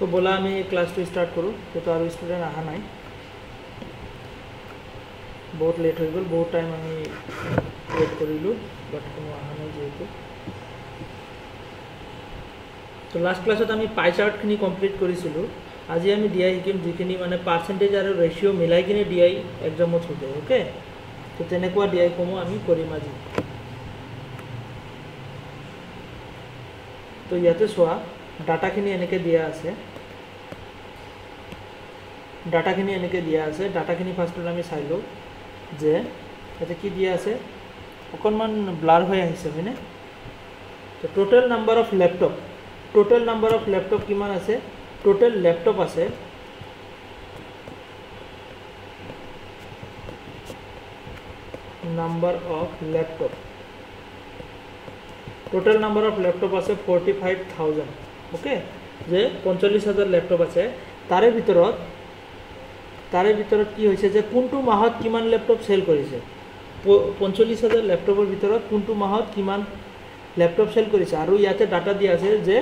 তো বলা আমি ক্লাসটো স্টাৰ্ট কৰো তো আৰু ষ্টুডেন্ট আহা নাই বহুত লেট হৈ গ'ল বহুত টাইম আমি ওয়েট কৰিলো বাট কোনো আহা নাই যেহেতু তো লাস্ট ক্লাসত আমি পাই চার্ট খিনি কমপ্লিট কৰিছিলো আজি আমি ডিআই শিকিম যিখিনি মানে পাৰ্সেন্টেজ আৰু ৰেশিও মিলাই কিনে ডিআই এক্সামত হ'ব ওকে তো তেনেকুৱা ডিআই কমো আমি কৰিম আজি তো ইয়াতে সোয়া ডাটা খিনি এনেকে দিয়া আছে ডাটা খিনি ফার্স্ট আমি চাইলো যে এটা কি দিয়া আছে অকনমান ব্লার হৈ আহিছে হয়নে তো টোটাল নাম্বার অফ ল্যাপটপ কিমান আছে টোটাল ল্যাপটপ আছে টোটাল নাম্বার অফ ল্যাপটপ আছে 45000 ওকে যে 45000 ল্যাপটপ আছে তাৰে ভিতৰত কি হৈছে যে কোনটো মাহত কিমান ল্যাপটপ সেল কৰিছে 45000 ল্যাপটপৰ ভিতৰত কোনটো মাহত কিমান ল্যাপটপ সেল কৰিছে আৰু ইয়াতে ডাটা দিয়া আছে যে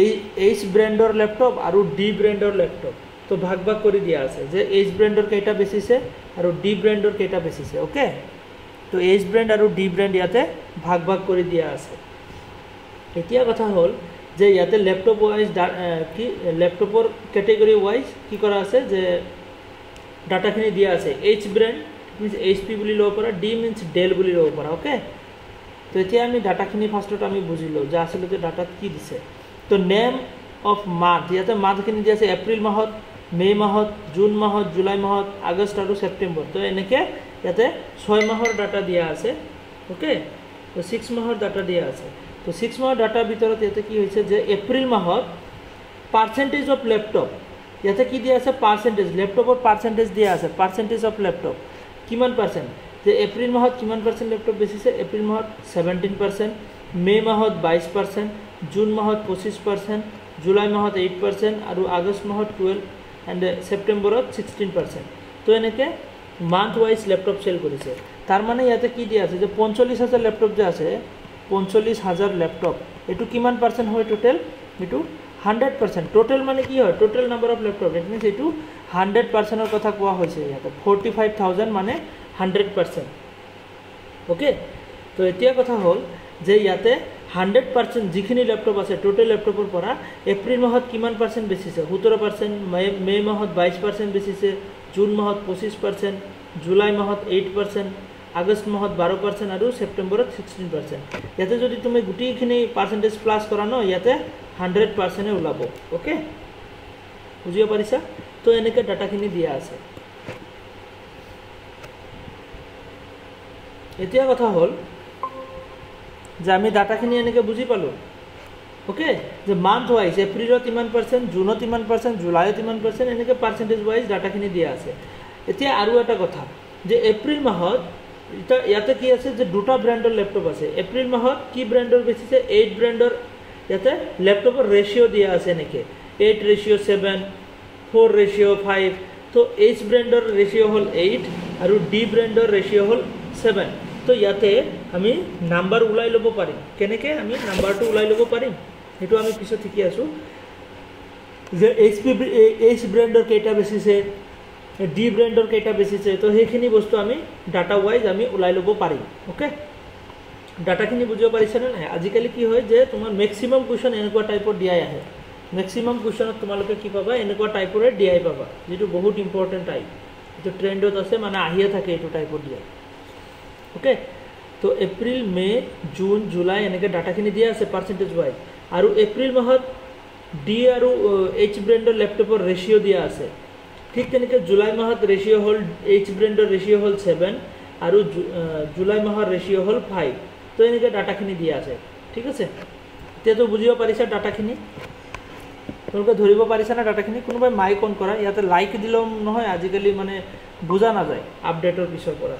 এই এইচ ব্ৰ্যান্ডৰ ল্যাপটপ আৰু ডি ব্ৰ্যান্ডৰ ল্যাপটপ তো ভাগ কৰি দিয়া আছে যে এইচ ব্ৰ্যান্ডৰ কেইটা বেচিছে আৰু ডি ব্ৰ্যান্ডৰ কেইটা বেচিছে ওকে তো এইচ ব্ৰ্যান্ড আৰু ডি ব্ৰ্যান্ড ইয়াতে ভাগ কৰি দিয়া আছে এতিয়া কথা হল যে ইয়াতে ল্যাপটপ ওয়াইজ কি ল্যাপটপৰ ক্যাটেগৰি ওয়াইজ কি কৰা আছে যে ডাটা খিনি দিয়া আছে এইচ ব্ৰ্যান্ড মিন্স এইচপি বুলি লব পাৰা ডি মিন্স ডেল বুলি লব পাৰা ওকে তো এতিয়া আমি ডাটা খিনি ফার্স্টত আমি বুজিলো যে আসলে ডাটাত কি দিছে তো নেম অফ মান্থ ইয়াতে মান্থ খিনি দিয়া আছে এপ্রিল মাহত মে মাহত জুন মাহত জুলাই মাহত আগষ্ট আৰু সেপ্টেম্বৰ তো এনেকে ইয়াতে 6 মাহৰ ডাটা দিয়া আছে ওকে তো 6 মাহৰ ডাটা দিয়া আছে তো 6 মাহৰ ডাটাৰ ভিতৰত ইয়াতে কি হৈছে যে এপ্ৰিল মাহত পাৰ্সেন্টেজ অফ ল্যাপটপ ইয়াতে কি দিয়া আছে পাৰ্সেন্টেজ ল্যাপটপৰ পার্সেন্টেজ দিয়া আছে পার্সেন্টেজ অফ ল্যাপটপ কিমান পার্সেন্ট যে এপ্রিল মাহত কিমান পার্সেন্ট ল্যাপটপ বেচিছে এপ্রিল মাহত 17% মে মাহত 22% জুন মাহত 25% জুলাই মাহত 8% আৰু আগষ্ট মাহত 12 এন্ড সেপ্টেম্বৰত 16% তো এনেকে মান্থ ওয়াইজ ল্যাপটপ সেল কৰিছে তাৰ মানে ইয়াতে কি দিয়া আছে যে 45000 ল্যাপটপ যে আছে 45000 ল্যাপটপ এটু কিমান পার্সেন্ট হয় টোটাল এটু 100% টোটাল মানে কি হয় total number of laptop it means এটু 100% এর কথা কোৱা হৈছে ইয়াতে 45000 মানে 100% ওকে তো এতিয়া কথা হল যে ইয়াতে 100% যিখিনি ল্যাপটপ আছে টোটাল ল্যাপটপৰ পৰা এপ্রিল মাহত কিমান পার্সেন্ট বেচিছে 17% মে মাহত 22% বেচিছে জুন মাহত 25% জুলাই মাহত 8% আগষ্ট মাহত 12% আৰু সেপ্টেম্বৰত 16% ইয়াতে যদি তুমি গুটিখিনি পাৰ্সেন্টেজ প্লাস কৰা ন ইয়াতে 100% ওলাব ওকে বুজিব পাৰিছা তো এনেকে ডাটাখিনি দিয়া আছে এতিয়া কথা হল যে আমি ডাটাখিনি এনেকে বুজি পালো ওকে যে মান্থ ওয়াইজ এপ্রিলত ইমান পার্সেন্ট জুনত ইমান পার্সেন্ট জুলাইত ইমান পার্সেন্ট এনেকে পার্সেন্টেজ ওয়াইজ ডাটাখিনি দিয়া আছে এতিয়া আৰু এটা কথা যে এপ্ৰিল মাহত ইয়াতে কি আছে যে দুটা ব্ৰ্যান্ডৰ ল্যাপটপ আছে এপ্ৰিল মাহত কি ব্ৰ্যান্ডৰ বেচিছে 8 ব্ৰ্যান্ডৰ ইয়াতে ল্যাপটপৰ ৰেশিও দিয়া আছে নেকি 8:7 4:5 তো এইচ ব্ৰ্যান্ডৰ ৰেশিও হল 8 আৰু ডি ব্ৰ্যান্ডৰ ৰেশিও হল 7 তো ইয়াতে আমি নাম্বাৰ উলাই লব পাৰিম কেনেকে আমি নাম্বাৰটো উলাই লব পাৰিম হেতু আমি পিছত ঠিকি আছো যে এইচ ব্ৰ্যান্ডৰ কেইটা বেচিছে ডি ব্ৰ্যান্ডৰ কেইটা বেচিছে তো হেখিনি বস্তু আমি ডাটা ওয়াইজ আমি উলাই লব পাৰিম ওকে ডাটাখিনি বুজিব পাৰিছা নে নাই আজিকালি কি হয় যে তোমাৰ ম্যাক্সিমাম কোৱেশ্চন এনেকুৱা টাইপৰ ডিআই আহে ম্যাক্সিমাম কোৱেশ্চনত তোমালোকে কি পাবা এনেকুৱা টাইপৰে ডিআই পাবা যেটো বহুত ইম্পৰ্টেন্ট টাইপ যেটো ট্ৰেন্ডত আছে মানে আহিয়ে থাকে এটো টাইপৰ ডিআই ওকে তো এপ্ৰিল মে জুন জুলাই এনেকে ডাটাখিনি দিয়া আছে পাৰ্সেন্টেজ ওয়াইজ আৰু এপ্ৰিল মাহত ডি আৰু এইচ ব্ৰ্যান্ডৰ ল্যাপটপৰ ৰেশিও দিয়া আছে ঠিক তেনেকে জুলাই মাহত ৰেশিও হল এইচ ব্ৰ্যান্ডৰ ৰেশিও হল 7 আৰু জুলাই মাহৰ রেশিও হল 5 তো এনেকে ডাটাখিনি দিয়া আছে ঠিক আছে এতিয়া তো বুজিব পাৰিছা ডাটাখিনি তোমলোকে ধৰিব পাৰিছা না ডাটাখিনি কোনোবাই মাইক অন কৰা ইয়াতে লাইক দিলম নহয় আজিকালি মানে বুজা না যায় আপডেটৰ পিছৰ পৰা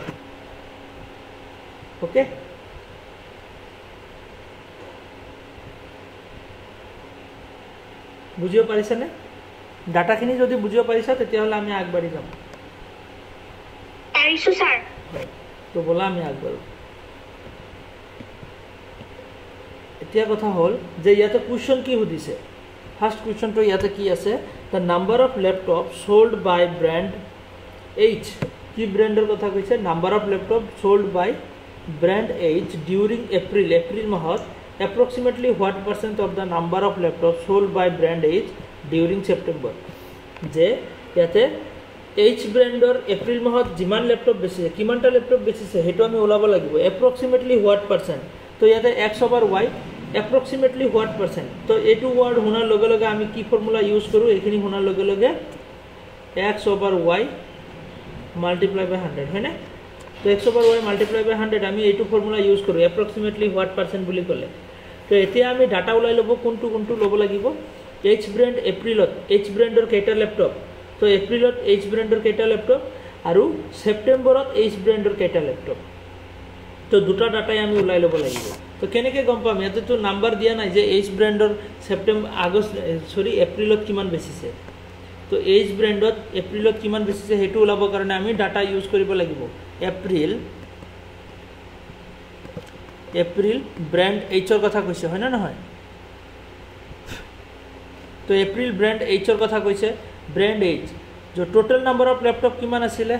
ওকে বুজিব পাৰিছা নে ডাটাখিনি যদি বুজিব পাৰিছা তেতিয়া হলে আমি আগবাঢ়ি যাম পাৰিছো স্যাৰ তো বলা আমি আগবাঢ়ো এতিয়া কথা হল যে ইয়াতে কোৱেশ্চন কি সুধিছে ফাৰ্ষ্ট কুৱেশ্যনটো ইয়াতে কি আছে the number of laptop sold by brand H কি ব্ৰেণ্ডৰ কথা কৈছে number of laptop sold by brand H during April মাহত approximately what percent of the number of laptop sold by brand H during September যে ইয়াতে H ব্ৰেণ্ডৰ এপ্ৰিল মাহত যিমান লেপটপ বেচিছে কিমানটা লেপটপ বেচিছে সেইটো আমি ওলাব লাগিব এপ্ৰক্সিমেটলি হোৱাট পাৰ্চেণ্ট তো ইয়াতে x over Y approximately what percent তো এইটো ৱাৰ্ড শুনাৰ লগে লগে আমি কি ফৰ্মুলা ইউজ কৰোঁ এইখিনি শুনাৰ লগে লগে এক্স অভাৰ ৱাই মাল্টিপ্লাই বাই 100 হয়নে তো এক্স অভাৰ ৱাই মাল্টিপ্লাই বাই 100 আমি এইটো ফৰ্মুলা ইউজ কৰোঁ এপ্ৰক্সিমেটলি হোৱাট পাৰ্চেণ্ট বুলি ক'লে তো এতিয়া আমি ডাটা ওলাই ল'ব কোনটো ল'ব লাগিব এইচ ব্ৰেণ্ড এপ্ৰিলত এইচ ব্ৰেণ্ডৰ কেইটা লেপটপ তো এপ্ৰিলত এইচ ব্ৰেণ্ডৰ কেইটা লেপটপ আৰু ছেপ্টেম্বৰত এইচ ব্ৰেণ্ডৰ কেইটা লেপটপ তো দুটা ডাটাই আমি ওলাই ল'ব লাগিব তো কেনেকৈ গম পাম ইয়াতেতো নাম্বাৰ দিয়া নাই যে এইচ ব্ৰেণ্ডৰ এপ্ৰিলত কিমান বেচিছে তো এইচ ব্ৰেণ্ডত এপ্ৰিলত কিমান বেচিছে সেইটো ওলাবৰ কাৰণে আমি ডাটা ইউজ কৰিব লাগিব এপ্ৰিল ব্ৰেণ্ড এইচৰ কথা কৈছে হয় না নহয় তো এপ্ৰিল ব্ৰেণ্ড এইচৰ কথা কৈছে ব্ৰেণ্ড এইচ যে টোটেল নাম্বাৰ অফ লেপটপ কিমান আছিলে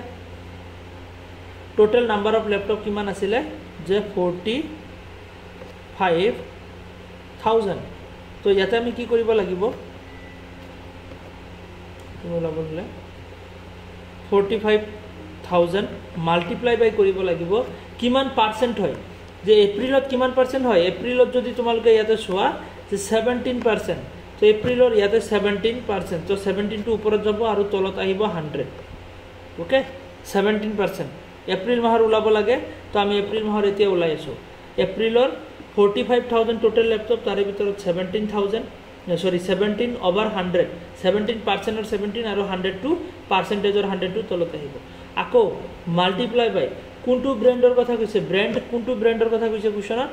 টোটেল নাম্বাৰ অফ লেপটপ কিমান আছিলে যে 45,000 তো ইয়াতে আমি কি কৰিব লাগিব ওলাব হ'লে 45,000 মাল্টিপ্লাই বাই কৰিব লাগিব কিমান পাৰ্চেণ্ট হয় যে এপ্ৰিলত কিমান পাৰ্চেণ্ট হয় এপ্ৰিলত যদি তোমালোকে ইয়াতে চোৱা যে 17% তো এপ্ৰিলৰ ইয়াতে 17% তো 17টো ওপৰত যাব আৰু তলত আহিব 100 ওকে 17% এপ্ৰিল মাহৰ ওলাব লাগে তো আমি এপ্ৰিল মাহৰ এতিয়া ওলাই আছোঁ এপ্ৰিলৰ 45,000 টোটেল লেপটপ তাৰে ভিতৰত 17,000 17 over 100 17% or 17 আৰু 100 percentage or 100 তলত আহিব আকৌ মাল্টিপ্লাই বাই কোনটো ব্ৰেণ্ডৰ কথা কৈছে ব্ৰেণ্ড কোনটো ব্ৰেণ্ডৰ কথা কৈছে কুৱেশ্যনত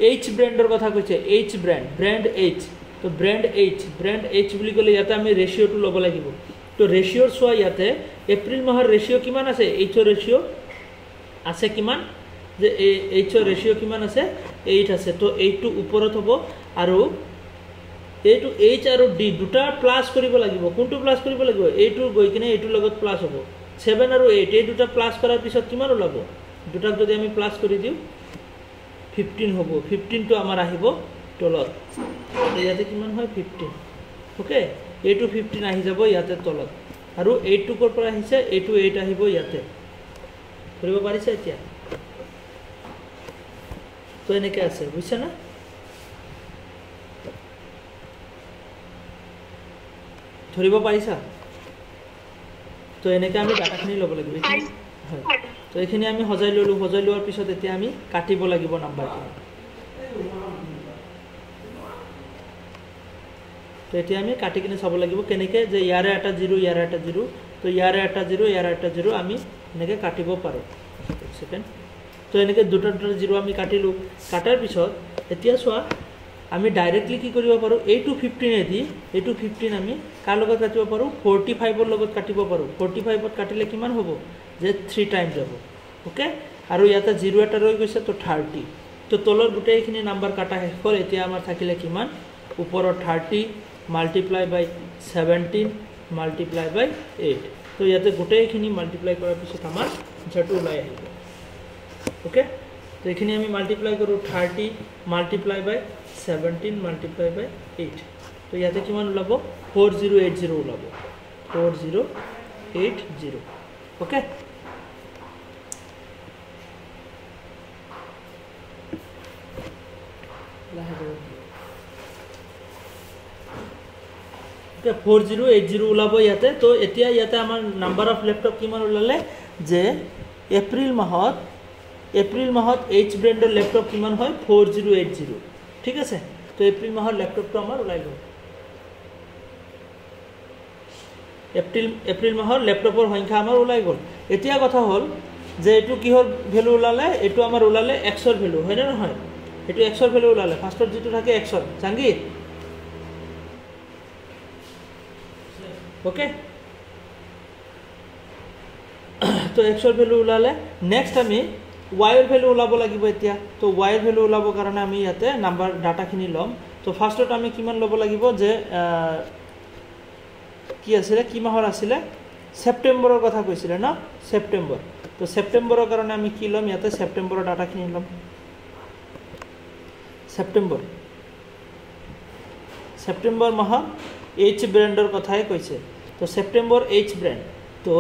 এইচ ব্ৰেণ্ডৰ কথা কৈছে এইচ ব্ৰেণ্ড এইচ তো ব্ৰেণ্ড এইচ বুলি ক'লে ইয়াতে আমি ৰেচিঅ'টো ল'ব লাগিব তো ৰেচিঅ'ৰ চোৱা ইয়াতে এপ্ৰিল মাহৰ ৰেচিঅ' কিমান আছে এইচৰ ৰেচিঅ' আছে কিমান যে এইচৰ ৰেচিঅ' কিমান আছে 8 আছে তো 8টো ওপৰত হ'ব আৰু এইটো এইচ আৰু ডি দুটা প্লাস কৰিব লাগিব কোনটো প্লাস কৰিব লাগিব এইটো গৈ কিনে এইটোৰ লগত প্লাস হ'ব 7 আৰু 8 এই দুটা প্লাস কৰাৰ পিছত কিমান ওলাব দুটাক যদি আমি প্লাস কৰি দিও 15 হ'ব 15 টো আমাৰ আহিব তলত ইয়াতে কিমান হয় 15 ওকে এইটো 15 আহি যাব ইয়াতে তলত আৰু 8 টো কৰ পৰা আহিছে এইটো 8 আহিব ইয়াতে কৰিব পাৰিছে এতিয়া তো এনেকৈ আছে বুঝছা না ধৰিব পাৰিছা তো এনেকৈ আমি ডাটাখিনি ল'ব লাগিব হয় তো এইখিনি আমি সজাই ল'লোঁ সজাই লোৱাৰ পিছত এতিয়া আমি কাটিব লাগিব নাম্বাৰখিনি তো এতিয়া আমি কাটি কিনে চাব লাগিব কেনেকৈ যে ইয়াৰে এটা 0 ইয়াৰে এটা 0 তো ইয়াৰে এটা 0 ইয়াৰে এটা 0 আমি এনেকৈ কাটিব পাৰোঁ এক সেকেন্ড তো এনেকৈ দুটা 0 আমি কাটিলোঁ কাটাৰ পিছত এতিয়া চোৱা আমি ডাইৰেক্টলি কি কৰিব পাৰোঁ এইটো 15 এদি এইটো 15 আমি কাৰ লগত কাটিব পাৰোঁ 45 ৰ লগত কাটিব পাৰোঁ 45 ত কাটিলে কিমান হ'ব যে 3 টাইম যাব ওকে আৰু ইয়াতে 0 এটা ৰৈ গৈছে তো 30 তো তলৰ গোটেইখিনি নাম্বাৰ কাটা শেষ হ'ল এতিয়া আমাৰ থাকিলে কিমান ওপৰত 30 মাল্টিপ্লাই বাই 17 মাল্টিপ্লাই বাই 8 তো ইয়াতে গোটেইখিনি মাল্টিপ্লাই কৰাৰ পিছত আমাৰ আনসাৰটো ওলাই আহিব ওকে তো এইখিনি আমি মাল্টিপ্লাই কৰোঁ 30 মাল্টিপ্লাই বাই 17 multiplied by 8 तो याते किमान उलाब 4080 उलाब 4080 ओके ओके 4080 उलाब याते तो एतिया याते आमार नंबर ऑफ लैपटॉप किमान उलाले जे एप्रिल माहत एच ब्रांडर लैपटॉप किमान হয় 4080 ঠিক আছে তো এপ্রিল মাহৰ ল্যাপটপটো আমাৰ ওলাই গ'ল এপ্ৰিল মাহৰ ল্যাপটপৰ সংখ্যা আমাৰ ওলাই গ'ল এতিয়া কথা হ'ল যে এটো কিহৰ ভ্যালু ওলালে এটো আমাৰ ওলালে x ৰ ভ্যালু হয় না নহয় এটো x ৰ ভ্যালু ওলালে ফাৰ্ষ্টত যেটো থাকে x ৰ জাঙ্গীৰ ওকে তো x ৰ ভ্যালু ওলালে নেক্সট আমি y ৰ ভ্যালু ওলাব লাগিব এতিয়া তো y ৰ ভ্যালু ওলাব কাৰণে আমি ইয়াতে নাম্বাৰ ডাটাখিনি লম তো ফাৰ্ষ্টত আমি কিমান ল'ব লাগিব যে কি আছিলে কি মাহৰ আছিলে সেপ্টেম্বৰৰ কথা কৈছিলে ন সেপ্টেম্বৰ তো সেপ্টেম্বৰৰ কাৰণে আমি কি ল'ম ইয়াতে সেপ্টেম্বৰৰ ডাটাখিনি ল'ম সেপ্টেম্বৰ মাহৰ এইচ ব্ৰেণ্ডৰ কথাই কৈছে তো সেপ্টেম্বৰ এইচ ব্ৰেণ্ড তো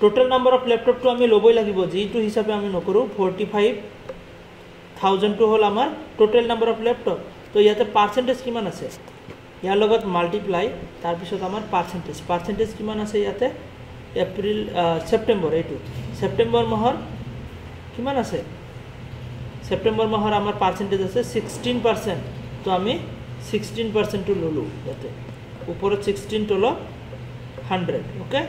টোটাল নাম্বাৰ অফ ল্যাপটপটো আমি ল'বই লাগিব যিটো হিচাপে আমি নকৰোঁ 45,000 টো হ'ল আমাৰ টোটাল নাম্বাৰ অফ ল্যাপটপ তো ইয়াতে পাৰ্চেন্টেজ কিমান আছে ইয়াৰ লগত মাল্টিপ্লাই তাৰ পিছত আমাৰ পাৰ্চেন্টেজ কিমান আছে ইয়াতে এপ্ৰিল সেপ্টেম্বৰ এইটো সেপ্টেম্বৰ মাহৰ কিমান আছে সেপ্টেম্বৰ মাহৰ আমাৰ পাৰ্চেন্টেজ আছে 16% তো আমি 16% টো ললো ইয়াতে ওপৰত 16 তলত 100 ওকে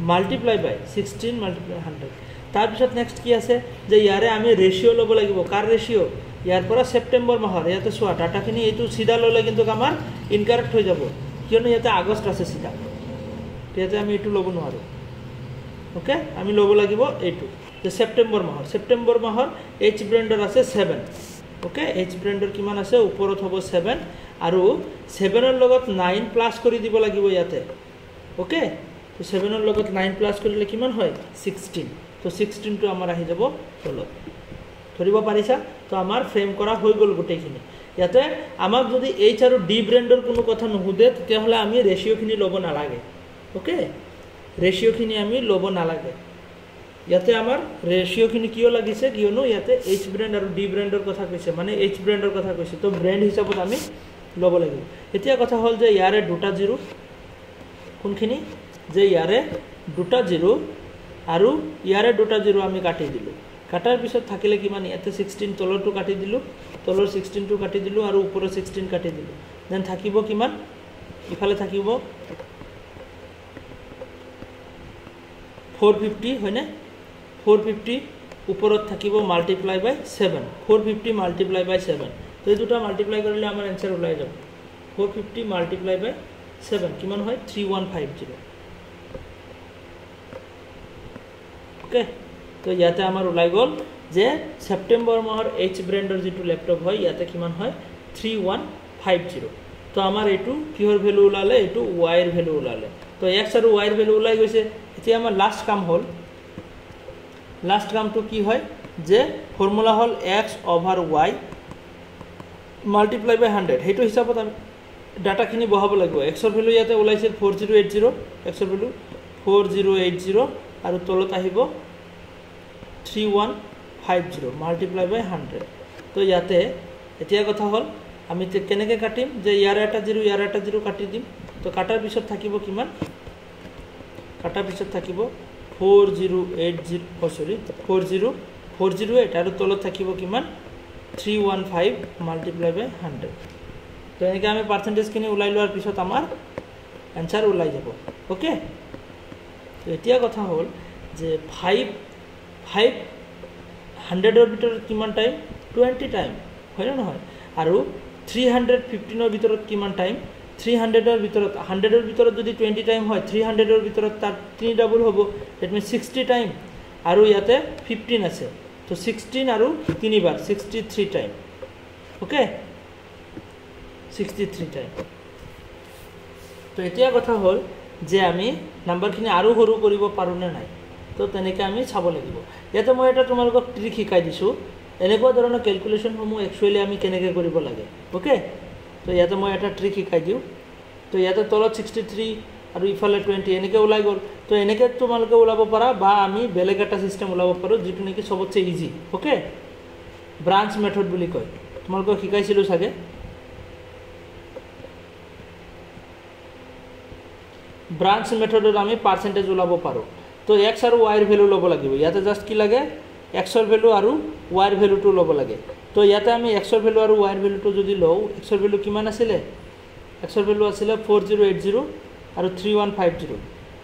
মাল্টিপ্লাই বাই 16 মাল্টিপ্লাই 100 তাৰ পিছত নেক্সট কি আছে যে ইয়াৰে আমি ৰেশিও ল'ব লাগিব কাৰ ৰেশিও ইয়াৰ পৰা সেপ্টেম্বৰ মাহৰ ইয়াতে সোৱা ডাটাখিনি এইটো সিধা ললে কিন্তু আমাৰ ইনকাৰেক্ট হৈ যাব কিয়নো ইয়াতে আগষ্ট আছে সিধা ইয়াতে আমি এইটো ল'ব নোৱাৰো ওকে আমি ল'ব লাগিব এইটো যে সেপ্টেম্বৰ মাহৰ এইচ ব্ৰেণ্ডৰ আছে 7 ওকে এইচ ব্ৰেণ্ডৰ কিমান আছে ওপৰত হ'ব 7 আৰু 7 ৰ লগত 9 প্লাস কৰি দিব লাগিব ইয়াতে ওকে তো 7 ৰ লগত 9 প্লাস কৰিলে কিমান হয় 16 তো 16 টো আমাৰ আহি যাব তলত ধৰিব পাৰিছা তো আমাৰ ফ্ৰেম কৰা হৈ গল গোটেইখিনি ইয়াতে আমাক যদি এইচ আৰু ডি ব্ৰেণ্ডৰ কোনো কথা নুহুদে তেতিয়াহলে আমি ৰেশিওখিনি ল'ব নালাগে ওকে ৰেশিওখিনি আমি ল'ব নালাগে ইয়াতে আমাৰ ৰেশিওখিনি কিয় লাগিছে কিয়নো ইয়াতে এইচ ব্ৰেণ্ড আৰু ডি ব্ৰেণ্ডৰ কথা কৈছে মানে এইচ ব্ৰেণ্ডৰ কথা কৈছে তো ব্ৰেণ্ড হিচাপত আমি ল'ব লাগিব এতিয়া কথা হ'ল যে ইয়াৰে দুটা জিৰো কোনখিনি যে ইয়াৰে দুটা জিৰো আৰু ইয়াৰে দুটা জিৰো আমি কাটি দিলো কাটাৰ পিছত থাকিলে কিমান ইয়াতে 16 তলৰটো কাটি দিলো তলৰ 16 টো কাটি দিলো আৰু ওপৰৰ 16 কাটি দিলো দেন থাকিব কিমান ইফালে থাকিব 450 হয়নে 450 ওপৰত থাকিব মাল্টিপ্লাই বাই 7 450 মাল্টিপ্লাই বাই 7 তো এই দুটা মাল্টিপ্লাই কৰিলে আমাৰ आंसर ওলাই যাব 450 মাল্টিপ্লাই বাই 7 কিমান হয় 3150 ওকে তো ইয়াতে আমাৰ ওলাই গল যে সেপ্টেম্বৰ মাহৰ এইচ ব্ৰেণ্ডৰ যেটো ল্যাপটপ হয় ইয়াতে কিমান হয় 3150 তো আমাৰ এটো কিহৰ ভ্যালু ওলালে এটো y এৰ ভ্যালু ওলালে তো x আৰু y এৰ ভ্যালু ওলাই গৈছে এতিয়া আমাৰ লাস্ট কাম হল লাস্ট কামটো কি হয় যে ফৰ্মুলা হল x over y মাল্টিপ্লাই বাই 100 হেতু হিচাপত আমি ডাটাখিনি বহাব লাগিব x এর ভ্যালু ইয়াতে ওলাইছে 4080 x এর ভ্যালু 4080 আৰু তলত আহিব 3150 মাল্টিপ্লাই বাই 100 তো ইয়াতে এতিয়া কথা হল আমি কেনেকৈ কাটিম যে ইয়াৰ এটা জিৰো কাটি দিম তো কাটাৰ পিছত থাকিব কিমান কাটাৰ পিছত থাকিব 4008 আৰু তলত থাকিব কিমান 315 মাল্টিপ্লাই বাই 100 তো এনেকৈ আমি পাৰ্চেন্টেজ খিনি ওলাই লোৱাৰ পিছত আমাৰ आंसर ওলাই যাব ওকে তো এতিয়া কথা হল যে 500 ৰ ভিতৰত কিমান টাইম 20 টাইম হয় না নহয় আৰু 315 ৰ ভিতৰত কিমান টাইম 300 ৰ ভিতৰত 100 ৰ ভিতৰত যদি 20 টাইম হয় 300 ৰ ভিতৰত তাৰ 3 ডাবল হ'ব দ্যাট মিন্স 60 টাইম আৰু ইয়াতে 15 আছে তো 16 আৰু 3 বাৰ 63 টাইম ওকে 63 টাইম তো এতিয়া কথা হল যে আমি নাম্বাৰখিনি আৰু সৰু কৰিব পাৰো না নাই তো তেনেকৈ আমি চাব লাগিব ইয়াতে মই এটা তোমালোকক ট্ৰিক শিকাই দিছো এনেকুৱা ধৰণৰ ক্যালকুলেশন সমূহ একচুয়ালি আমি কেনেকৈ কৰিব লাগে ওকে তো ইয়াতে মই এটা ট্ৰিক শিকাই দিও তো ইয়াতে তলত 63 আৰু ইফালে 20 এনেকৈ ওলাই গল তো এনেকৈ তোমালোকে ওলাব পাৰা বা আমি বেলেগ এটা সিস্টেম ওলাব পাৰো যেটো নেকি সবতছে ইজি ওকে ব্ৰাঞ্চ মেথড বুলি কয় তোমালোকক শিকাইছিলো সাগে ব্ৰাঞ্চ মেথডত আমি পাৰ্চেন্টেজ ওলাব পাৰো তো x আৰু y এর ভ্যালু লব লাগিব ইয়াতে জাস্ট কি লাগে x এর ভ্যালু আৰু y এৰ ভ্যালুটো লব লাগে তো ইয়াতে আমি x এৰ ভ্যালু আৰু y এৰ ভ্যালুটো যদি লও x এৰ ভ্যালু কিমান আছিল x এৰ ভ্যালু আছিল 4080 আৰু 3150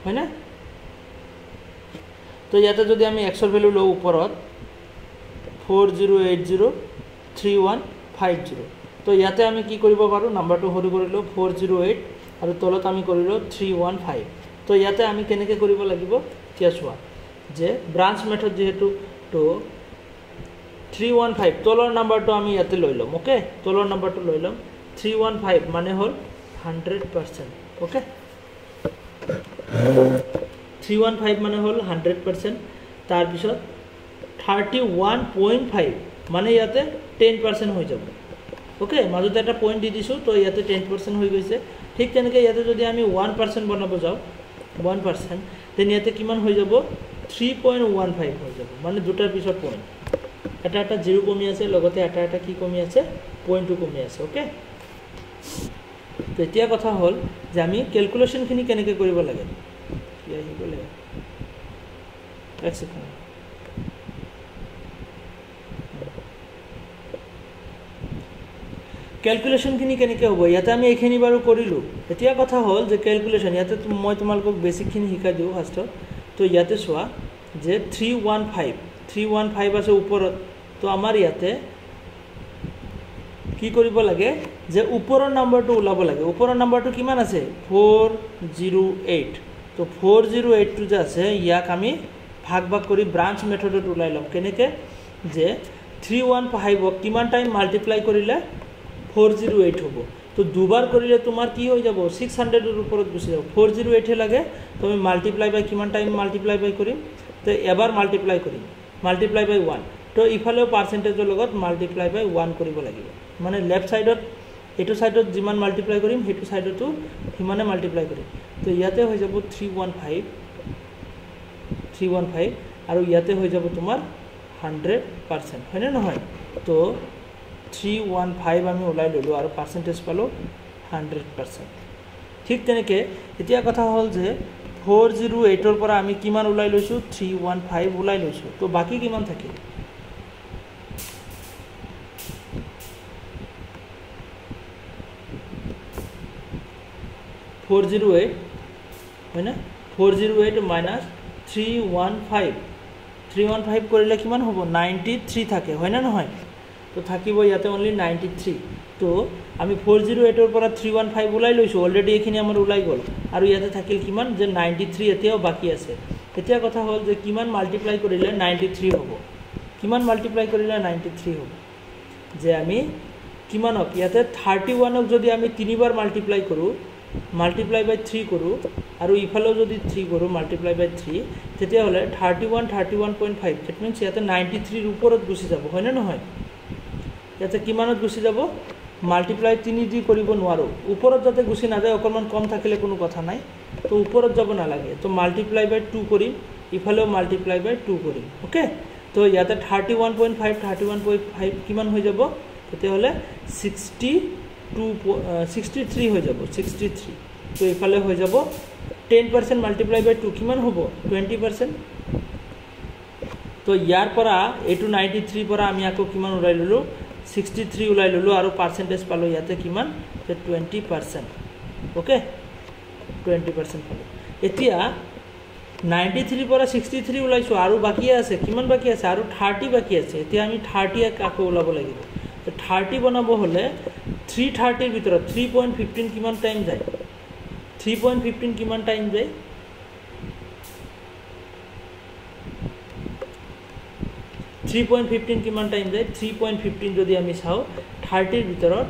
হয় না তো ইয়াতে যদি আমি x এৰ ভ্যালু লও ওপৰত 4080 3150 তো ইয়াতে আমি কি কৰিব পাৰো নাম্বাৰটো সৰু কৰিলো 408 আৰু তলত আমি কৰিলো 315 তো ইয়াতে আমি কেনেকৈ কৰিব লাগিব কিয়াছৱা যে ব্ৰাঞ্চ মেথড যেহেতু তো 315 তলৰ নাম্বাৰটো আমি ইয়াতে লৈ লম ওকে তলৰ নাম্বাৰটো লৈ লম 315 মানে হল 100%, ওকে 315 মানে হল 100%, তার পিছত 31.5 মানে ইয়াতে 10% হৈ যাব, ওকে মাজতে এটা পয়েন্ট দি দিছো, তো ইয়াতে 10% হৈ গৈছে। ঠিক তেনেকৈ ইয়াতে যদি আমি 1% বনাব যাওঁ 1%, দেন ইয়াতে কিমান হৈ যাব 3.15 হৈ যাব, মানে দুটাৰ পিছত পয়েন্ট, এটা এটা জিৰো কমি আছে, লগতে এটা এটা কি কমি আছে পয়েন্টটো কমি আছে, ওকে। তো এতিয়া কথা হ'ল যে আমি ক্যালকুলেশনখিনি কেনেকৈ কৰিব লাগে, কি আহি গ'লে এক সেকেন্ড, ক্যালকুলেশনখিনি কেনেকৈ হ'ব, ইয়াতে আমি এইখিনি বাৰু কৰিলোঁ। এতিয়া কথা হ'ল যে ক্যালকুলেশন, ইয়াতে মই তোমালোকক বেসিকখিনি শিকাই দিওঁ ফাৰ্ষ্টত। তো ইয়াতে চোৱা যে 315 আছে ওপৰত, তো আমাৰ ইয়াতে কি কৰিব লাগে যে ওপৰৰ নাম্বাৰটো ওলাব লাগে। ওপৰৰ নাম্বাৰটো কিমান আছে 408, তো 408টো যে আছে ইয়াক আমি ভাগ ভাগ কৰি ব্ৰাঞ্চ মেথডত ওলাই ল'ম। কেনেকৈ যে 315ক কিমান টাইম মাল্টিপ্লাই কৰিলে 408 হ'ব, তো দুবাৰ কৰিলে তোমাৰ কি হৈ যাব 600ৰ ওপৰত গুচি যাব, 408 লাগে, তো আমি মাল্টিপ্লাই বাই কিমান টাইম মাল্টিপ্লাই বাই কৰিম, তো এবাৰ মাল্টিপ্লাই কৰিম, মাল্টিপ্লাই বাই 1, তো ইফালেও পাৰ্চেণ্টেজৰ লগত মাল্টিপ্লাই বাই 1 কৰিব লাগিব, মানে লেফ্ট সাইডত এইটো সাইডত যিমান মাল্টিপ্লাই কৰিম সেইটো সাইডতো সিমানে মাল্টিপ্লাই কৰিম। তো ইয়াতে হৈ যাব 315 আৰু ইয়াতে হৈ যাব তোমাৰ 100%, হয়নে নহয়। তো 315 আমি ওলাই ল'লোঁ আৰু পাৰ্চেণ্টেজ পালোঁ 100%। ঠিক তেনেকৈ এতিয়া কথা হ'ল যে 408ৰ পৰা আমি কিমান ওলাই লৈছোঁ 315 ওলাই লৈছোঁ, তো বাকী কিমান থাকিল 408, হয় না 408 মাইনাছ 315 কৰিলে কিমান হ'ব 93 থাকে, হয় না নহয়। তো থাকিব ইয়াতে অনলি 93, তো আমি 408ৰ পৰা 315 ওলাই লৈছোঁ, অলৰেডি এইখিনি আমাৰ ওলাই গ'ল, আৰু ইয়াতে থাকিল কিমান যে 93 এতিয়াও বাকী আছে। এতিয়া কথা হ'ল যে কিমান মাল্টিপ্লাই কৰিলে 93 হ'ব, কিমান মাল্টিপ্লাই কৰিলে 93 হ'ব, যে আমি কিমানক ইয়াতে 31ক যদি আমি 3বাৰ মাল্টিপ্লাই কৰোঁ, মাল্টিপ্লাই বাই 3 কৰোঁ, আৰু ইফালেও যদি 3 কৰোঁ মাল্টিপ্লাই বাই 3, তেতিয়াহ'লে 31.5, ডেট মিনছ ইয়াতে 93ৰ ওপৰত গুচি যাব, হয়নে নহয়। ইয়াতে কিমানত গুচি যাব মাল্টিপ্লাই 3 দি কৰিব নোৱাৰোঁ, ওপৰত যাতে গুচি নাযায়, অকণমান কম থাকিলে কোনো কথা নাই, তো ওপৰত যাব নালাগে, তো মাল্টিপ্লাই বাই 2 কৰিম, ইফালেও মাল্টিপ্লাই বাই 2 কৰিম, ওকে। তো ইয়াতে 31.5 কিমান হৈ যাব, তেতিয়াহ'লে 63 হৈ যাব, 63। তো ইফালে হৈ যাব 10% মাল্টিপ্লাই বাই 2 কিমান হ'ব 20%। তো ইয়াৰ পৰা এইটো 93 পৰা আমি আকৌ কিমান ওলাই ল'লোঁ 63 ওলাই ল'লোঁ, আৰু পাৰ্চেণ্টেজ পালোঁ ইয়াতে কিমান 20%, ওকে 20% পালোঁ। এতিয়া 93 পৰা 63 ওলাইছোঁ, আৰু বাকী আছে কিমান বাকী আছে, আৰু 30 বাকী আছে। এতিয়া আমি 30 আকৌ ওলাব লাগিব, তো 30 বনাব হ'লে 330ৰ ভিতৰত 3.15 কিমান টাইম যায়, 3.15 কিমান টাইম যায় 3.15 কিমান টাইম যায় 3.15 যদি আমি চাওঁ 30ৰ ভিতৰত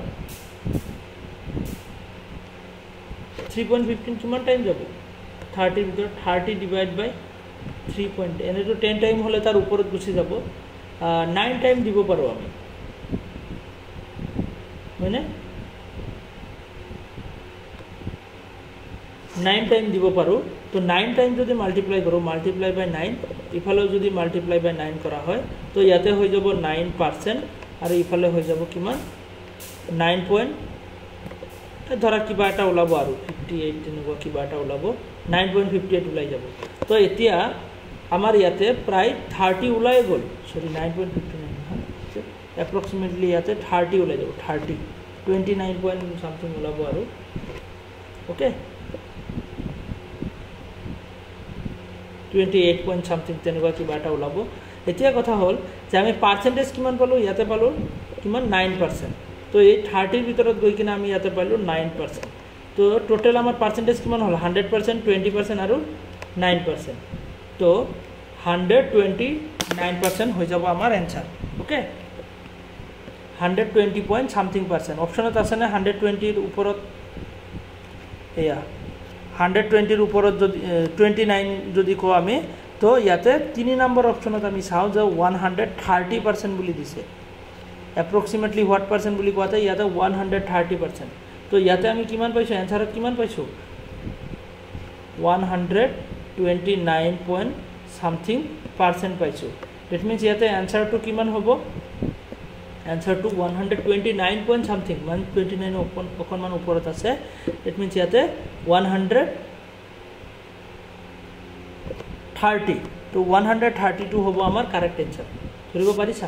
3.15 কিমান টাইম যাব 30ৰ ভিতৰত 30 ডিভাইড বাই 3. এনেতো 10 টাইম হ'লে তাৰ ওপৰত গুচি যাব, 9 টাইম দিব পাৰোঁ আমি, হয়নে 9 টাইম দিব পাৰোঁ। তো 9 টাইম যদি মাল্টিপ্লাই কৰোঁ, মাল্টিপ্লাই বাই 9, ইফালেও যদি মাল্টিপ্লাই বাই 9 কৰা হয়, তো ইয়াতে হৈ যাব 9%, আৰু ইফালে হৈ যাব কিমান 9 ধৰা কিবা এটা ওলাব, আৰু 58 তেনেকুৱা কিবা এটা ওলাব, 9.58 ওলাই যাব। তো এতিয়া আমাৰ ইয়াতে প্ৰায় 30 ওলাই গ'ল, সৰি 9.59 এপ্ৰক্সিমেটলি ইয়াতে 30 ওলাই যাব, 29 পইণ্ট সামথিং ওলাব, আৰু ওকে 28 পইণ্ট সামথিং তেনেকুৱা কিবা এটা ওলাব। এতিয়া কথা হ'ল যে আমি পাৰ্চেণ্টেজ কিমান পালোঁ, ইয়াতে পালোঁ কিমান 9%, তো এই 30ৰ ভিতৰত গৈ কিনে আমি ইয়াতে পালোঁ 9%। তো টোটেল আমাৰ পাৰ্চেণ্টেজ কিমান হ'ল 100%, 20% আৰু 9%, তো 129% হৈ যাব আমাৰ answer, okay 120 point something percent অপশ্যনত আছেনে 120ৰ ওপৰত এয়া 120ৰ ওপৰত যদি 29 যদি কওঁ আমি তো ইয়াতে 3 নম্বৰ অপশ্যনত আমি চাওঁ যে 130% বুলি দিছে এপ্ৰক্সিমেটলি হোৱাট পাৰ্চেণ্ট বুলি কোৱাতে ইয়াতে 130%। তো ইয়াতে আমি কিমান পাইছোঁ এনচাৰত কিমান পাইছোঁ 129 পইণ্ট সামথিং পাৰ্চেণ্ট পাইছোঁ। ডেট মিনছ ইয়াতে এনচাৰটো কিমান হ'ব এনচাৰটো 129 পইণ্ট সামথিং 129 অকণমান ওপৰত আছে। ডেট মিনছ ইয়াতে 130 তো 132 হ'ব আমাৰ কাৰেক্ট এনচাৰ। ধৰিব পাৰিছা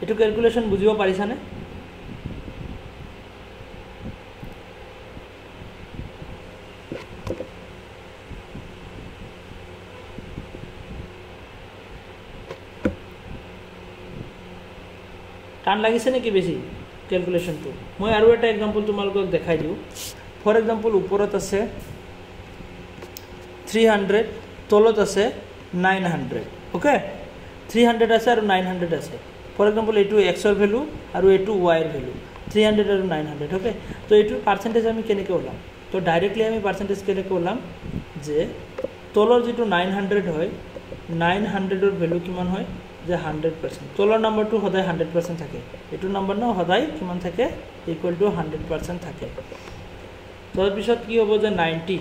এইটো ক্যালকুলেশন বুঝিব পাৰিছানে টান লাগিছে নেকি বেছি ক্যালকুলেশনটো মই আৰু এটা এক্সাম্পল তোমালোকক দেখাই দিও ফৰ এক্সাম্পল ওপৰত আছে 300 তলত আছে 900 ওকে 300 আছে আৰু 900 আছে ফৰ এক্সাম্পল এটো x ৰ ভ্যালু আৰু এটো y ৰ ভ্যালু 300 আৰু 900 ওকে তো এটো পাৰ্সেন্টেজ আমি কেনেকৈ ওলাম তো ডাইৰেক্টলি আমি পাৰ্সেন্টেজ কেনেকৈ ওলাম যে তলৰ যেটো 900 হয় 900 ৰ ভ্যালু কিমান হয় যে 100% তলৰ নম্বৰটো সদায় 100% থাকে এটো নম্বৰ ন সদায় কিমান থাকে ইকুয়াল টু 100% থাকে তাৰ পিছত কি হ'ব যে 90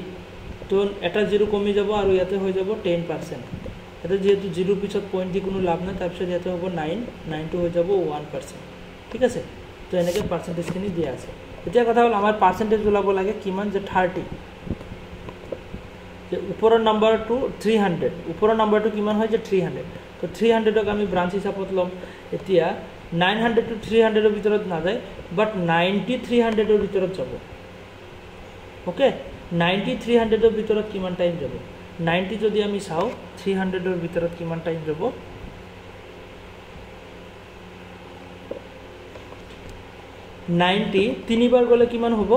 তো এটা জিৰো কমি যাব আৰু ইয়াতে হৈ যাব 10% এটা যেহেতু জিৰো পিছত পয়েন্ট দি কোনো লাভ নাই তাৰ পিছত ইয়াতে হ'ব 9 টো হৈ যাব 1% ঠিক আছে তো এনেকৈ পার্সেন্টেজ খিনি দিয়া আছে এতিয়া কথা হল আমাৰ পাৰ্সেন্টেজ ওলাব লাগে কিমান যে 30 যে উপৰৰ নম্বৰটো 300 উপৰৰ নম্বৰটো কিমান হয় যে 300 তো 300 ক আমি ব্ৰাঞ্চ হিচাপত লম এতিয়া 900 টু 300 ৰ ভিতৰত না যায় বাট 90 300 ৰ ভিতৰত যাব ওকে 90 300 ৰ ভিতৰত কিমান টাইম যাব 90 যদি আমি চাও 300 ৰ ভিতৰত কিমান টাইম যাব 90 তিনিবাৰ গলে কিমান হ'ব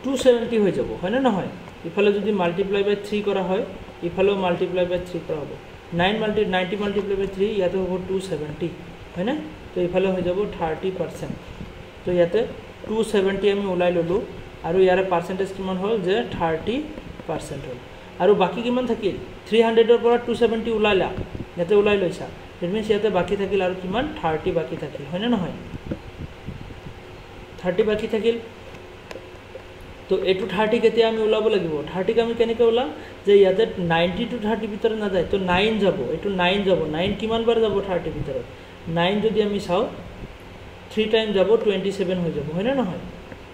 270 হৈ যাব হয় না নহয় ইফালে যদি মাল্টিপ্লাই বাই 3 কৰা হয় ইফালেও মাল্টিপ্লাই বাই 3 কৰা হ'ব 90 মাল্টিপ্লাই বাই 3 ইয়াতে হ'ব 270 হয় না তো ইফালে হৈ যাব 30% তো ইয়াতে 270 আমি ওলাই ললো আৰু ইয়াৰে পাৰ্সেন্টেজ কিমান হ'ল যে 30% হ'ল আৰু বাকি কিমান থাকিল 300 ৰ পৰা 270 ওলাইলা ইয়াতে ওলাই লৈছা ইট মিন্স ইয়াতে বাকি থাকিল আৰু কিমান 30 বাকি থাকিল হয় না নহয় 30 বাকি থাকিল তো এটো 30 কেতিয়া আমি ওলাব লাগিব 30 ক আমি কেনেকৈ ওলাম যে ইয়াতে 90 টু 30 ভিতৰত না যায় তো 9 যাব এটো 9 যাব 9 কিমান বাৰ যাব 30 ভিতৰত 9 যদি আমি চাও 3 টাইম যাব 27 হৈ যাব হয় না নহয়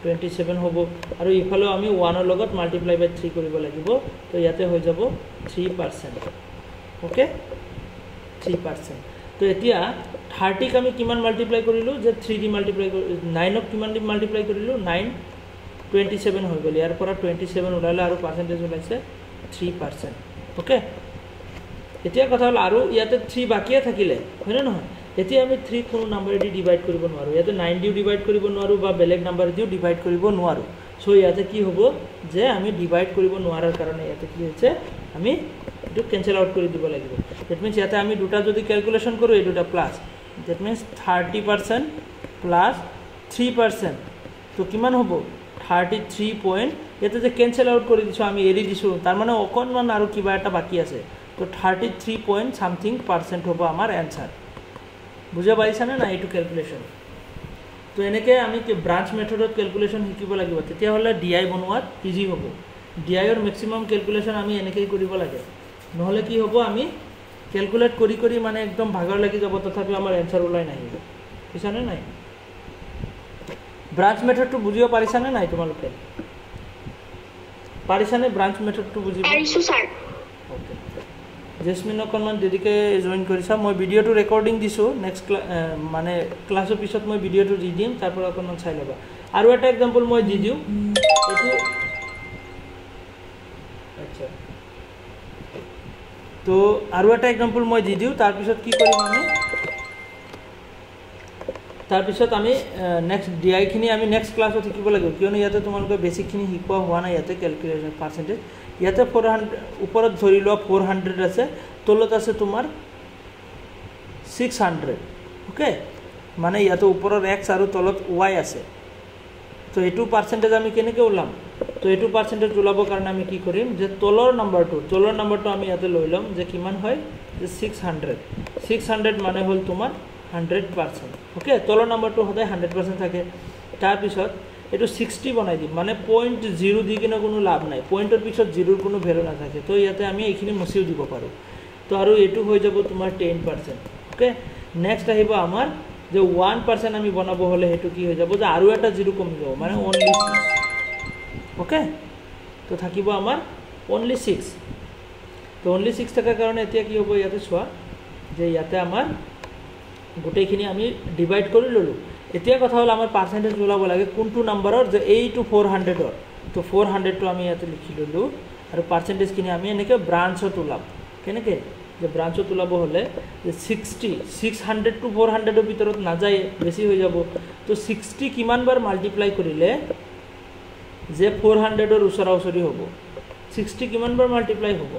27 হ'ব আৰু ইফালে আমি 1 ৰ লগত মাল্টিপ্লাই বাই 3 কৰিব লাগিব তো ইয়াতে হৈ যাব 3% ওকে 3% তো এতিয়া 30 ক আমি কিমান মাল্টিপ্লাই কৰিলো যে 3 দি মাল্টিপ্লাই 9 ক কিমান দি মাল্টিপ্লাই কৰিলো 9 27 হৈ গল ইয়াৰ পৰা 27 ওলালে আৰু পাৰ্সেন্টেজ ওলাইছে 3% ওকে এতিয়া কথা হল আৰু ইয়াতে 3 বাকিয়ে থাকিলে হয় না নহয় এতিয়া আমি 3 কোনো নাম্বাৰ দি ডিভাইড কৰিব নোৱাৰো ইয়াতে 9 দিও ডিভাইড কৰিব নোৱাৰো বা বেলেগ নাম্বাৰ দিও ডিভাইড কৰিব নোৱাৰো সো ইয়াতে কি হ'ব যে আমি ডিভাইড কৰিব নোৱাৰাৰ কাৰণে ইয়াতে কি হৈছে আমি এটো ক্যান্সেল আউট কৰি দিব লাগিব দ্যাট মিন্স ইয়াতে আমি দুটা যদি ক্যালকুলেশন কৰো এই দুটা প্লাস দ্যাট মিন্স 30% প্লাস 3% তো কিমান হ'ব 33 পয়েন্ট ইয়াতে যে ক্যান্সেল আউট কৰি দিছো আমি এৰি দিছো তাৰ মানে অকনমান আৰু কিবা এটা বাকি আছে তো 33 পয়েন্ট সামথিং পাৰ্সেন্ট হ'ব আমাৰ আনসাৰ বুঝা পাইছানে না এইটো ক্যালকুলেশন তো এনেকৈ আমি ব্ৰাঞ্চ মেথডত ক্যালকুলেশন শিকিব লাগিব তেতিয়া হলে ডিআই বনোৱাত ইজি হ'ব ডিআই ৰ ম্যাক্সিমাম ক্যালকুলেশন আমি এনেকৈ কৰিব লাগে নহলে কি হ'ব আমি ক্যালকুলেট কৰি কৰি মানে একদম ভাগৰ লাগি যাব তথাপি আমাৰ আনসাৰ ওলাই নাহিব বুজিছানে নাই ব্ৰাঞ্চ মেথডটো বুজিব পাৰিছানে নাই তোমালোকে পাৰিছানে ব্ৰাঞ্চ মেথডটো বুজিব পাৰিছো স্যাৰ ওকে জেসমিন অকনমান দেৰিকে জয়েন কৰিছা মই ভিডিওটো ৰেকৰ্ডিং দিছো নেক্সট মানে ক্লাছৰ পিছত মই ভিডিওটো দি দিম তাৰ পৰা অকনমান চাই লবা আৰু এটা এক্সাম্পল মই দি দিও এটো আচ্ছা তো আৰু এটা এক্সাম্পল মই দি দিও তাৰ পিছত কি কৰিম আমি তাৰ পিছত আমি নেক্সট ডিআই খিনি আমি নেক্সট ক্লাছত শিকিব লাগিব কিয়নো ইয়াতে তোমালোকে বেসিক খিনি শিকোৱা হোৱা নাই ইয়াতে ক্যালকুলেশন পাৰ্সেন্টেজ ইয়াতে 400 ওপৰত ধৰি লোৱা 400 আছে তলত আছে তোমাৰ 600 ओके माने ইয়াতে ওপৰৰ x আৰু তলত y আছে তো এটো পাৰ্সেন্টেজ আমি কেনেকৈ ওলাম তো এটো পাৰ্সেন্টেজ ওলাবৰ কাৰণে আমি কি কৰিম যে তলৰ নাম্বাৰটো আমি ইয়াতে লৈ লম যে কিমান হয় যে 600 মানে হল তোমাৰ 100% ओके তলৰ নাম্বাৰটো সদায় 100% থাকে তাৰ পিছত এটো 60 বনাই দিম মানে 0.0 দি কিনে কোনো লাভ নাই পয়েন্টৰ পিছত 0 ৰ কোনো ভ্যালু নাথাকে তো ইয়াতে আমি এইখিনি মুছিও দিব পাৰো তো আৰু এটো হৈ যাব তোমাৰ 10% ओके নেক্সট আহিব আমাৰ যে 1% আমি বনাব হলে হেতু কি হৈ যাব যে আৰু এটা 0 কমি যাব মানে only 6 ओके তো থাকিব আমাৰ only 6 তো only 6 থাকাৰ কাৰণে এতিয়া কি হ'ব ইয়াতে চোৱা যে ইয়াতে আমাৰ গোটেইখিনি আমি ডিভাইড কৰি ললো এতিয়া কথা হল আমাৰ পাৰ্সেন্টেজ ওলাব লাগে কোনটো নাম্বাৰৰ যে a to 400 ৰ তো 400 টো আমি ইয়াতে লিখি ললো আৰু পাৰ্সেন্টেজ কিনি আমি এনেকে ব্ৰাঞ্চত ওলাব কেনেকে যে ব্ৰাঞ্চত ওলাব হলে যে 600 to 400 ৰ ভিতৰত না যায় বেছি হৈ যাব তো 60 কিমান বাৰ মাল্টিপ্লাই কৰিলে যে 400 ৰ ওচৰা ওচৰি হ'ব 60 কিমান বাৰ মাল্টিপ্লাই হ'ব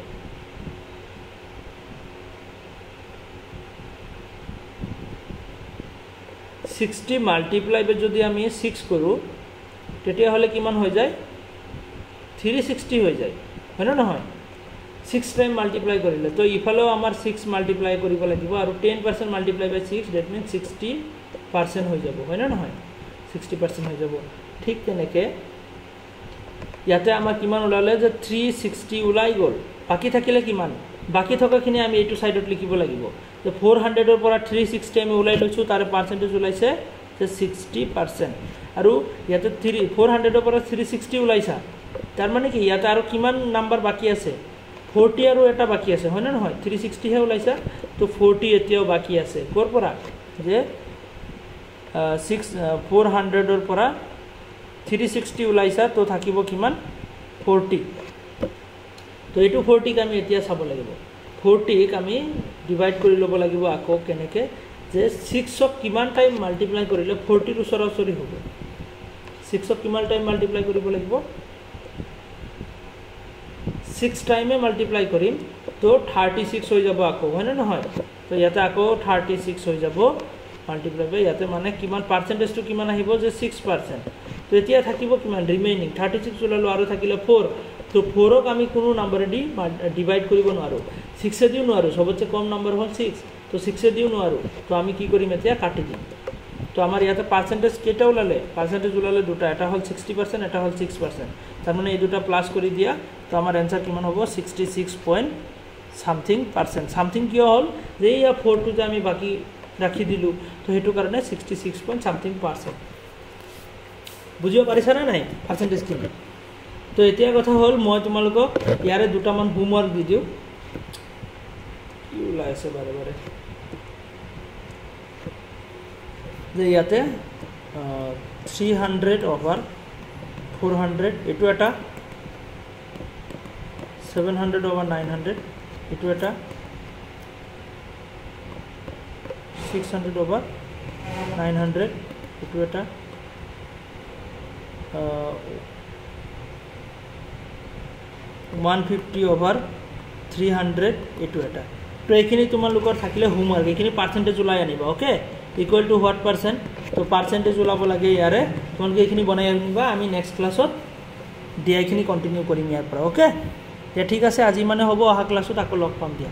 60 মাল্টিপ্লাই বে যদি আমি 6 কৰো তেতিয়া হলে কিমান হৈ যায় 360 হৈ যায় হয় না নহয় 6 টাইম মাল্টিপ্লাই কৰিলে তো ইফালেও আমাৰ 6 মাল্টিপ্লাই কৰিব লাগিব আৰু 10% মাল্টিপ্লাই বাই 6 দ্যাট মিন্স 60% হৈ যাব হয় না নহয় 60% হৈ যাব ঠিক তেনেকে ইয়াতে আমাৰ কিমান ওলালে যে 360 ওলাই গল বাকি থাকিলে কিমান বাকি থকাখিনি আমি এইটো সাইডত লিখিব লাগিব যে 400 ৰ পৰা 360 আমি ওলাই লৈছো তাৰ পাৰ্সেন্টেজ ওলাইছে যে 60% আৰু ইয়াতে 400 ৰ পৰা 360 ওলাইছা তাৰ মানে কি ইয়াতে আৰু কিমান নাম্বাৰ বাকি আছে 40 আৰু এটা বাকি আছে হয় না নহয় 360 হে ওলাইছা তো 40 এতিয়াও বাকি আছে কোৰ পৰা যে 400 ৰ পৰা 360 ওলাইছা তো থাকিব কিমান 40 তো এটো 40 ক আমি এতিয়া চাব লাগিব 40 ক আমি ডিভাইড কৰি লব লাগিব আকৌ কেনেকে যে 6 ক কিমান টাইম মাল্টিপ্লাই কৰিলে 40 ৰ ওচৰা-ওচৰি হ'ব 6 ক কিমান টাইম মাল্টিপ্লাই কৰিব লাগিব 6 টাইমে মাল্টিপ্লাই কৰিম তো 36 হৈ যাব আকৌ হয় না নহয় তো ইয়াতে আকৌ 36 হৈ যাব মাল্টিপ্লাই বাই ইয়াতে মানে কিমান পার্সেন্টেজটো কিমান আহিব যে 6% তো এতিয়া থাকিব কিমান ৰিমেইনিং 36 ওলালো আৰু থাকিলে 4 তো 4 ক আমি কোনো নাম্বাৰ দি ডিভাইড কৰিব নোৱাৰো 6 এ দিও নোৱাৰো সবতছে কম নাম্বাৰ হ'ল 6 তো 6 এ দিও নোৱাৰো তো আমি কি কৰিম এতিয়া কাটি দিম তো আমাৰ ইয়াতে পার্সেন্টেজ কেটা ওলালে পার্সেন্টেজ ওলালে দুটা এটা হ'ল 60% এটা হ'ল 6% তাৰ মানে এই দুটা প্লাস কৰি দিয়া তো আমাৰ आंसर কিমান হ'ব 66 পইণ্ট সামথিং কিয় হ'ল যে ইয়া 4 টো যে আমি বাকি ৰাখি দিলু তো হেতু কাৰণে 66 পইণ্ট সামথিং% বুজিব পাৰিছা না নাই পাৰ্সেন্টেজ কি তো এতিয়া কথা হ'ল মই তোমালোকক ইয়াৰে দুটা মান হোমৱৰ্ক দি দিও কি ওলাইছে বাৰে বাৰে যে ইয়াতে 300 over 400 এটো এটা 700 over 900 এটো এটা 600 over 900 এটো এটা 150 over 300 এটো এটা তো এইখিনি তোমালোকৰ থাকিলে হোমৱৰ্ক এইখিনি পার্সেন্টেজ ওলাই আনিবা okay equal to what percent তো পার্সেন্টেজ ওলাব লাগে ইয়াৰে তোমালোকে এইখিনি বনাই আনিবা আমি নেক্সট ক্লাছত দিয়াখিনি কন্টিনিউ কৰিম ইয়াৰ পৰা ওকে তে ঠিক আছে আজি মানে হ'ব অহা ক্লাছত আকৌ লগ পাম দিয়া